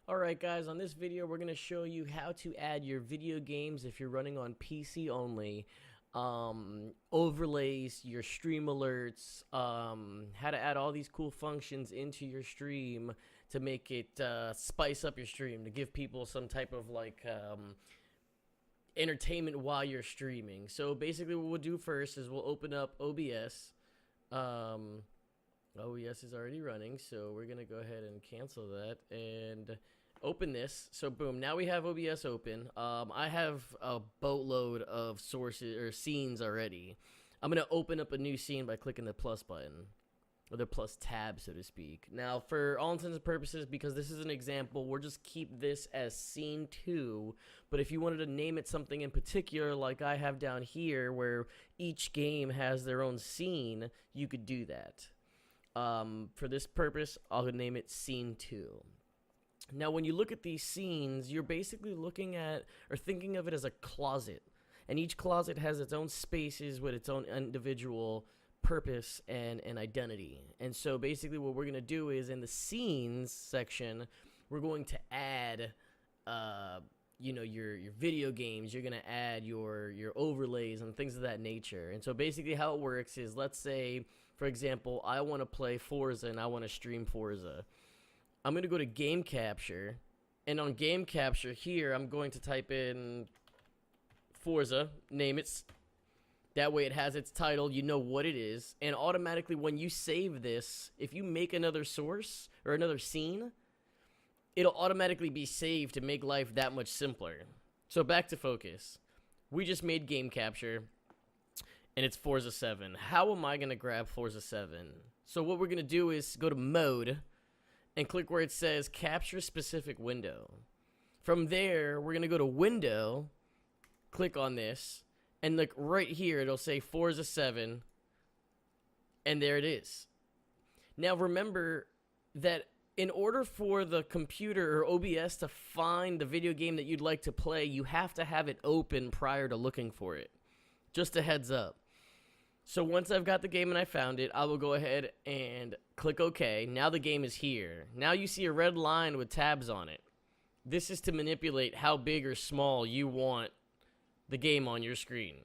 Alright guys, on this video we're going to show you how to add your video games if you're running on PC only, overlays, your stream alerts, how to add all these cool functions into your stream to make it spice up your stream, to give people some type of entertainment while you're streaming. So basically what we'll do first is we'll open up OBS. OBS is already running, so we're gonna go ahead and cancel that and open this. So boom, now we have OBS open. I have a boatload of sources or scenes already. I'm gonna open up a new scene by clicking the plus button, or the plus tab, so to speak. Now, for all intents and purposes, because this is an example, we'll just keep this as scene 2. But if you wanted to name it something in particular, like I have down here, where each game has their own scene, you could do that. For this purpose, I'll name it scene 2. Now, when you look at these scenes, you're basically looking at or thinking of it as a closet. And each closet has its own spaces with its own individual purpose and identity. And so basically what we're going to do is in the scenes section, we're going to add your video games. You're going to add your overlays and things of that nature. And so basically how it works is, let's say, for example, I want to play Forza and I want to stream Forza. I'm going to go to Game Capture, and on Game Capture here, I'm going to type in Forza, name it. That way it has its title, you know what it is, and automatically when you save this, if you make another source or another scene, it'll automatically be saved to make life that much simpler. So back to focus. We just made Game Capture, and it's Forza 7. How am I going to grab Forza 7? So what we're going to do is go to Mode, and click where it says Capture Specific Window. From there, we're going to go to Window, click on this, and look right here, it'll say Forza 7, and there it is. Now remember that in order for the computer or OBS to find the video game that you'd like to play, you have to have it open prior to looking for it. Just a heads up. So once I've got the game and I found it, I will go ahead and click OK. Now the game is here. Now you see a red line with tabs on it. This is to manipulate how big or small you want the game on your screen.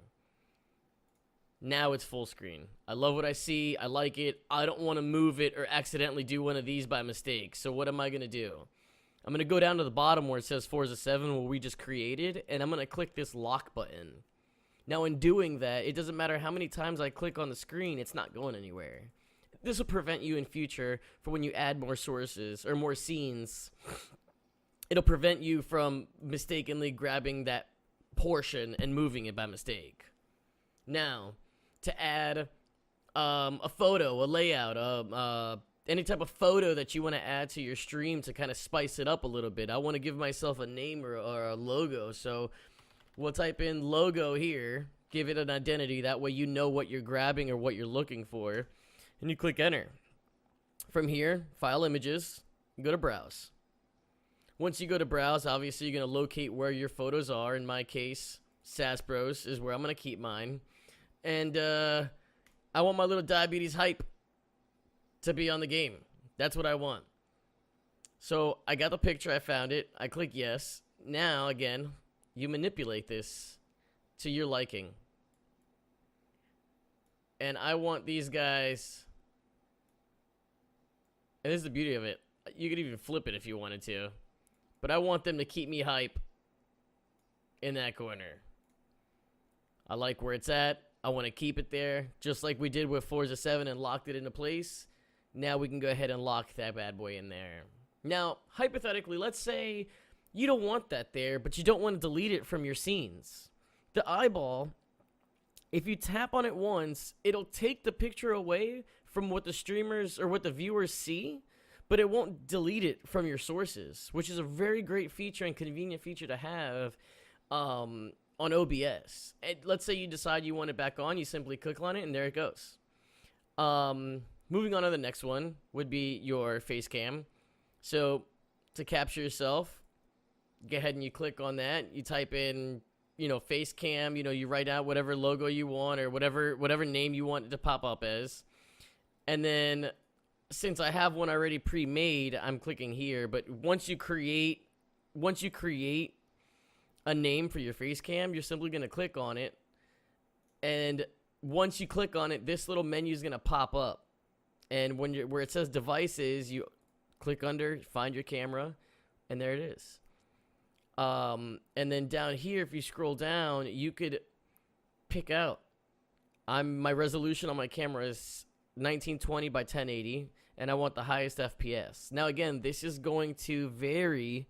Now it's full screen. I love what I see. I like it. I don't want to move it or accidentally do one of these by mistake. So what am I going to do? I'm going to go down to the bottom where it says Forza 7, where we just created, and I'm going to click this lock button. Now, in doing that, it doesn't matter how many times I click on the screen, it's not going anywhere. This will prevent you in future for when you add more sources or more scenes. It'll prevent you from mistakenly grabbing that portion and moving it by mistake. Now, to add a photo, a layout, any type of photo that you want to add to your stream to kind of spice it up a little bit. I want to give myself a name or a logo, so we'll type in logo here, give it an identity, that way you know what you're grabbing or what you're looking for, and you click enter. From here, file images, go to browse. Once you go to browse, obviously you're going to locate where your photos are. In my case, Sass Bros is where I'm going to keep mine. And I want my little diabetes hype to be on the game. That's what I want. So I got the picture, I found it, I click yes. Now, again, you manipulate this to your liking. And I want these guys, and this is the beauty of it, you could even flip it if you wanted to, but I want them to keep me hype in that corner. I like where it's at. I want to keep it there, just like we did with Forza 7 and locked it into place. Now we can go ahead and lock that bad boy in there. Now, hypothetically, let's say you don't want that there, but you don't want to delete it from your scenes. The eyeball, if you tap on it once, it'll take the picture away from what the streamers or what the viewers see, but it won't delete it from your sources, which is a very great feature and convenient feature to have on OBS. And let's say you decide you want it back on, you simply click on it, and there it goes. Moving on to the next one would be your face cam. So to capture yourself, go ahead and you click on that. You type in, face cam, you write out whatever logo you want or whatever name you want it to pop up as. And then since I have one already pre-made, I'm clicking here. But once you create a name for your face cam, you're simply going to click on it. And once you click on it, this little menu is going to pop up. And when you're where it says devices, you click under, find your camera, and there it is. And then down here, if you scroll down, you could pick out. My resolution on my camera is 1920 by 1080, and I want the highest FPS. Now again, this is going to vary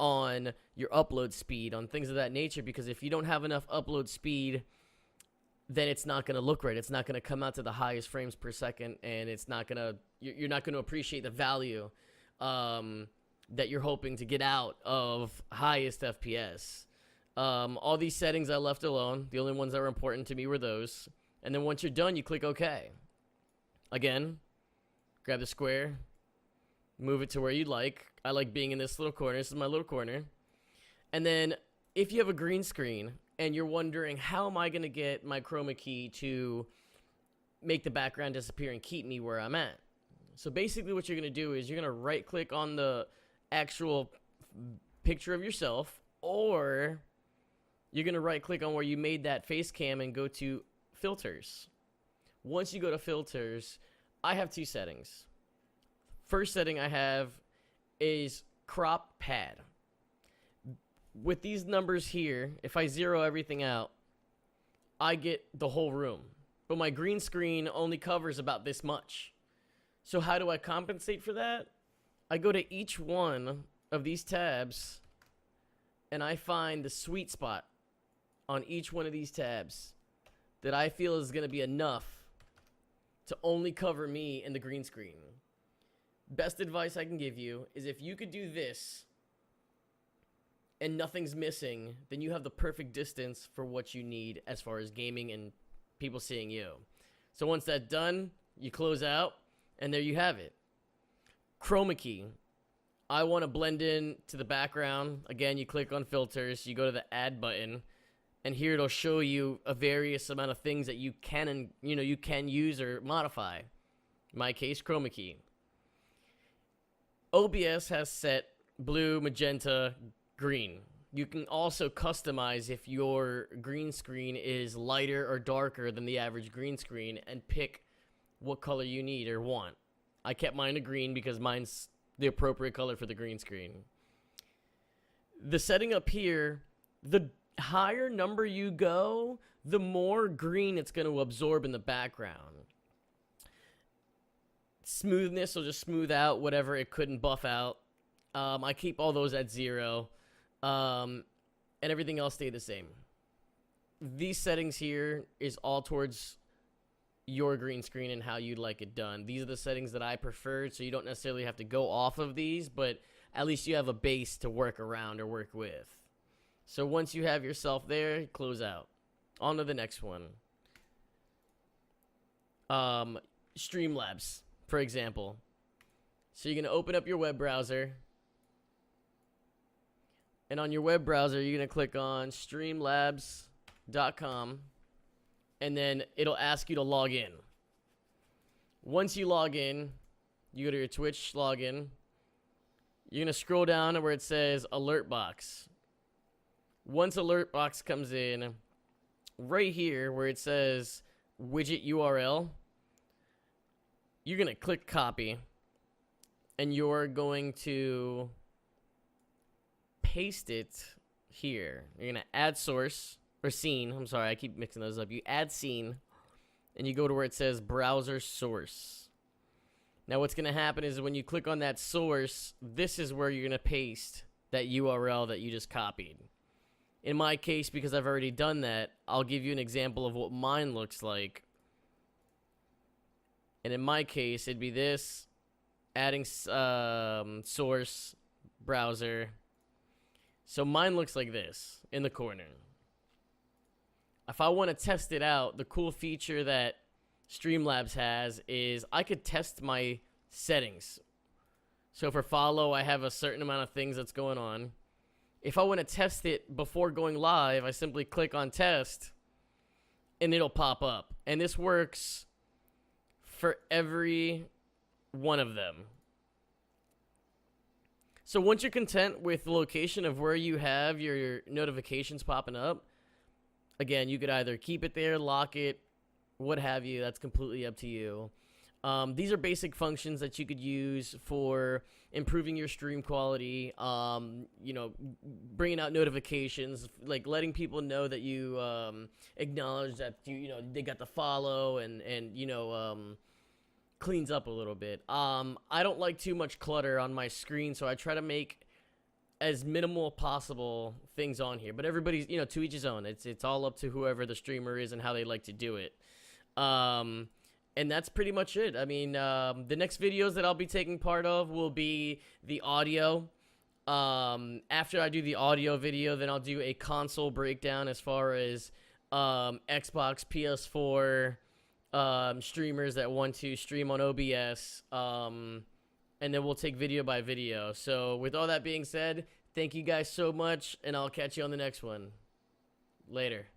on your upload speed, on things of that nature, because if you don't have enough upload speed, then it's not going to look right. It's not going to come out to the highest frames per second, and it's not going to, you're not going to appreciate the value that you're hoping to get out of highest FPS. All these settings I left alone. The only ones that were important to me were those. And then once you're done, you click OK. Again, grab the square, move it to where you'd like. I like being in this little corner. This is my little corner. And then if you have a green screen and you're wondering, how am I going to get my chroma key to make the background disappear and keep me where I'm at? So basically what you're going to do is you're going to right click on the actual picture of yourself, or you're going to right click on where you made that face cam and go to filters. Once you go to filters, I have two settings. First setting I have is crop pad. With these numbers here, if I zero everything out, I get the whole room. But my green screen only covers about this much. So how do I compensate for that? I go to each one of these tabs and I find the sweet spot on each one of these tabs that I feel is going to be enough to only cover me in the green screen. Best advice I can give you is if you could do this and nothing's missing, then you have the perfect distance for what you need as far as gaming and people seeing you. So once that's done, you close out, and there you have it. Chroma key. I want to blend in to the background. Again, you click on filters, you go to the add button, and here it'll show you a various amount of things that you can use or modify. In my case, chroma key. OBS has set blue, magenta, green. You can also customize if your green screen is lighter or darker than the average green screen and pick what color you need or want. I kept mine a green because mine's the appropriate color for the green screen. The setting up here, the higher number you go, the more green it's going to absorb in the background. Smoothness will just smooth out whatever it couldn't buff out. I keep all those at 0. And everything else stay the same. These settings here is all towards your green screen and how you'd like it done. These are the settings that I preferred, so you don't necessarily have to go off of these, but at least you have a base to work around or work with. So once you have yourself there, close out. On to the next one. Streamlabs, for example. So you're going to open up your web browser. And on your web browser, you're going to click on streamlabs.com. And then it'll ask you to log in. Once you log in, you go to your Twitch login. You're going to scroll down to where it says alert box. Once alert box comes in, right here where it says widget URL, you're going to click copy. And you're going to paste it here. You're going to add source. Or scene, I'm sorry, I keep mixing those up. You add scene, and you go to where it says browser source. Now what's going to happen is when you click on that source, this is where you're going to paste that URL that you just copied. In my case, because I've already done that, I'll give you an example of what mine looks like. And in my case, it'd be this, adding source, browser. So mine looks like this in the corner. If I want to test it out, the cool feature that Streamlabs has is I could test my settings. So for follow, I have a certain amount of things that's going on. If I want to test it before going live, I simply click on test and it'll pop up. And this works for every one of them. So once you're content with the location of where you have your notifications popping up, again, you could either keep it there, lock it, what have you. That's completely up to you. These are basic functions that you could use for improving your stream quality, you know, bringing out notifications, like letting people know that you acknowledge that you know they got the follow, and you know, cleans up a little bit. I don't like too much clutter on my screen, so I try to make as minimal possible things on here. But everybody's, you know, to each his own. It's all up to whoever the streamer is and how they like to do it. And that's pretty much it. I mean, the next videos that I'll be taking part of will be the audio. After I do the audio video, then I'll do a console breakdown as far as Xbox, PS4 streamers that want to stream on OBS. And then we'll take video by video. So with all that being said, thank you guys so much, and I'll catch you on the next one. Later.